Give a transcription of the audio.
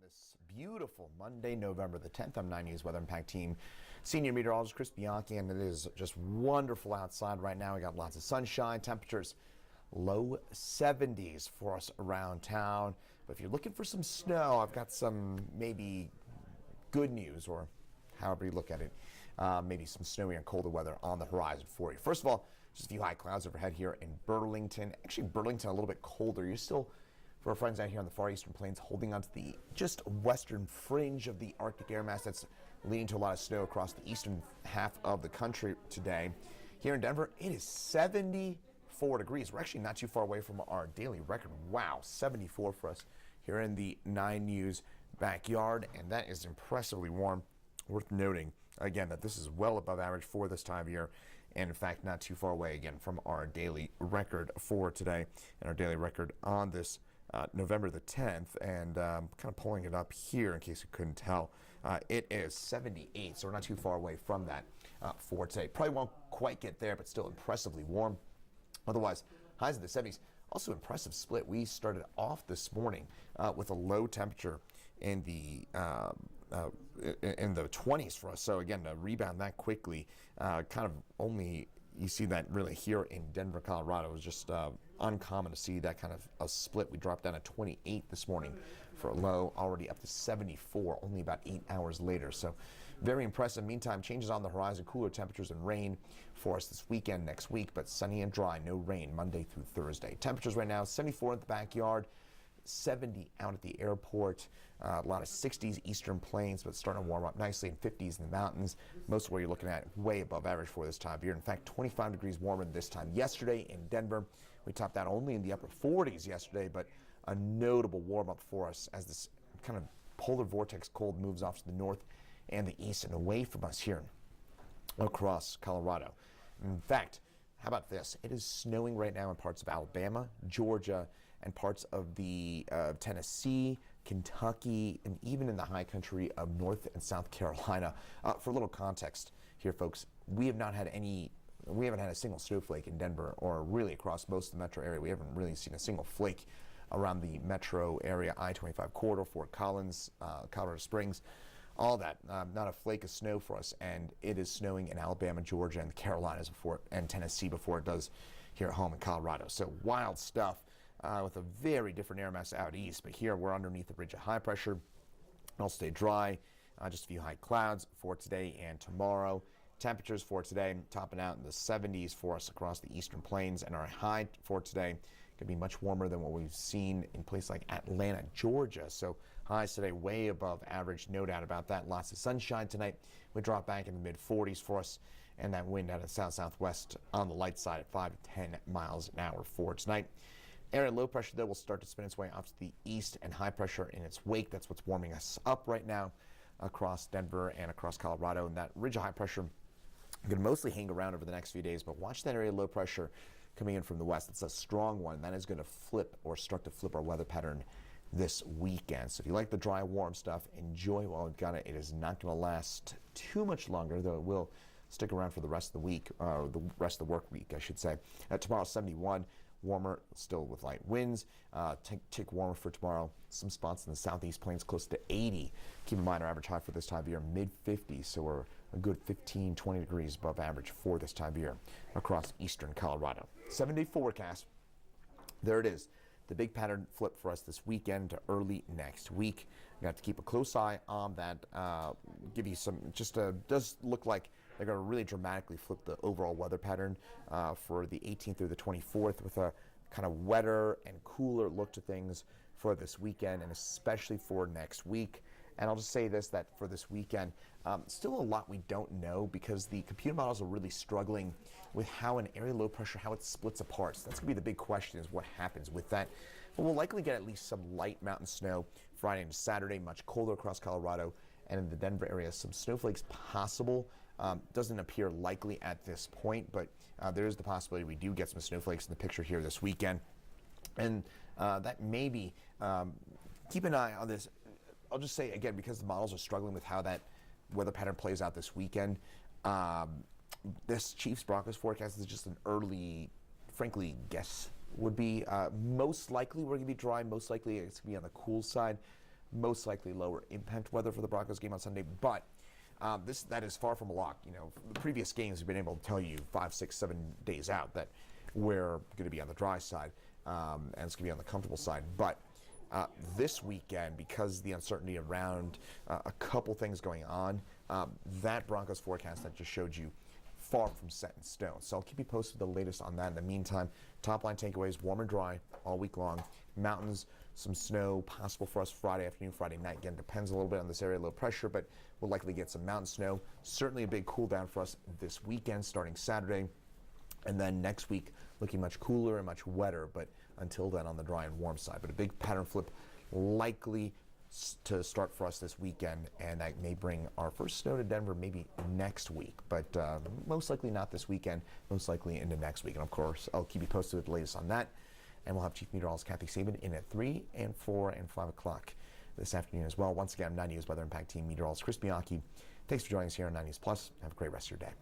this beautiful Monday, November the 10th. I'm 9 News Weather Impact Team Senior Meteorologist Chris Bianchi, and it is just wonderful outside right now. We got lots of sunshine, temperatures low 70s for us around town. But if you're looking for some snow, I've got some maybe good news, or however you look at it, maybe some snowy and colder weather on the horizon for you. First of all, just a few high clouds overhead here in Burlington. Actually, Burlington a little bit colder. You're still, for our friends out here on the far eastern plains, holding onto the just western fringe of the Arctic air mass that's leading to a lot of snow across the eastern half of the country today. Here in Denver, it is 74 degrees. We're actually not too far away from our daily record. Wow, 74 for us here in the 9 News backyard, and that is impressively warm. Worth noting, again, that this is well above average for this time of year, and in fact, not too far away, again, from our daily record for today, and our daily record on this November the 10th, and kind of pulling it up here in case you couldn't tell. It is 78, so we're not too far away from that for today. Probably won't quite get there, but still impressively warm. Otherwise, highs in the 70s. Also impressive split. We started off this morning with a low temperature in the 20s for us. So again, to rebound that quickly, kind of only you see that really here in Denver, Colorado. It was just uncommon to see that kind of a split. We dropped down to 28 this morning for a low, already up to 74 only about 8 hours later. So very impressive. Meantime, changes on the horizon, cooler temperatures and rain for us this weekend, next week, but sunny and dry, no rain Monday through Thursday. Temperatures right now, 74 in the backyard, 70 out at the airport, a lot of 60s eastern plains, but starting to warm up nicely, and 50s in the mountains. Most of where you're looking at way above average for this time of year. In fact, 25 degrees warmer than this time yesterday in Denver. We topped out only in the upper 40s yesterday, but a notable warm up for us as this kind of polar vortex cold moves off to the north and the east and away from us here across Colorado. In fact, how about this? It is snowing right now in parts of Alabama, Georgia, and parts of the Tennessee, Kentucky, and even in the high country of North and South Carolina. For a little context here, folks, we haven't had a single snowflake in Denver, or really across most of the metro area. We haven't really seen a single flake around the metro area, I-25 corridor, Fort Collins, Colorado Springs, all that. Not a flake of snow for us, and it is snowing in Alabama, Georgia, and the Carolinas and Tennessee before it does here at home in Colorado. So wild stuff. With a very different air mass out east, but here we're underneath the ridge of high pressure. It'll stay dry, just a few high clouds for today and tomorrow. Temperatures for today topping out in the 70s for us across the eastern plains, and our high for today could be much warmer than what we've seen in places like Atlanta, Georgia. So highs today way above average, no doubt about that. Lots of sunshine tonight. We drop back in the mid 40s for us, and that wind out of the south-southwest on the light side at 5 to 10 miles an hour for tonight. Area low pressure, though, will start to spin its way off to the east, and high pressure in its wake. That's what's warming us up right now across Denver and across Colorado. And that ridge of high pressure going to mostly hang around over the next few days, but watch that area low pressure coming in from the west. It's a strong one. That is going to flip or start to flip our weather pattern this weekend. So if you like the dry, warm stuff, enjoy while we've got it. It is not going to last too much longer, though it will stick around for the rest of the week, or the rest of the work week, I should say. Tomorrow, 71. Warmer, still with light winds. Tick warmer for tomorrow. Some spots in the southeast plains close to 80. Keep in mind our average high for this time of year, mid-50s, so we're a good 15, 20 degrees above average for this time of year across eastern Colorado. 7-day forecast. There it is. The big pattern flip for us this weekend to early next week. We have to keep a close eye on that. Give you some, does look like they're going to really dramatically flip the overall weather pattern for the 18th through the 24th, with a kind of wetter and cooler look to things for this weekend, and especially for next week. And I'll just say this, that for this weekend, still a lot we don't know, because the computer models are really struggling with how an area low pressure, how it splits apart. So that's going to be the big question, is what happens with that. But we'll likely get at least some light mountain snow Friday and Saturday, much colder across Colorado, and in the Denver area, some snowflakes possible. Doesn't appear likely at this point, but there is the possibility we do get some snowflakes in the picture here this weekend. And that may be, keep an eye on this. I'll just say, again, because the models are struggling with how that weather pattern plays out this weekend, this Chiefs-Broncos forecast is just an early, frankly, guess would be most likely we're going to be dry. Most likely it's going to be on the cool side. most likely lower impact weather for the Broncos game on Sunday, but that is far from a lock. The previous games have been able to tell you 5, 6, 7 days out that we're going to be on the dry side, and it's going to be on the comfortable side. But this weekend, because the uncertainty around a couple things going on, that Broncos forecast that just showed you, far from set in stone. So I'll keep you posted with the latest on that. In the meantime, top line takeaways, warm and dry all week long. Mountains, some snow possible for us Friday afternoon, Friday night. Again, depends a little bit on this area, low pressure, but we'll likely get some mountain snow. Certainly a big cool down for us this weekend, starting Saturday. And then next week, looking much cooler and much wetter, but until then on the dry and warm side. But a big pattern flip likely to start for us this weekend, and that may bring our first snow to Denver maybe next week, but most likely not this weekend, most likely into next week. And of course, I'll keep you posted with the latest on that. And we'll have Chief Meteorologist Kathy Sabin in at 3 and 4 and 5 o'clock this afternoon as well. Once again, I'm 9 News Weather Impact Team Meteorologist Chris Bianchi. Thanks for joining us here on 9 News Plus. Have a great rest of your day.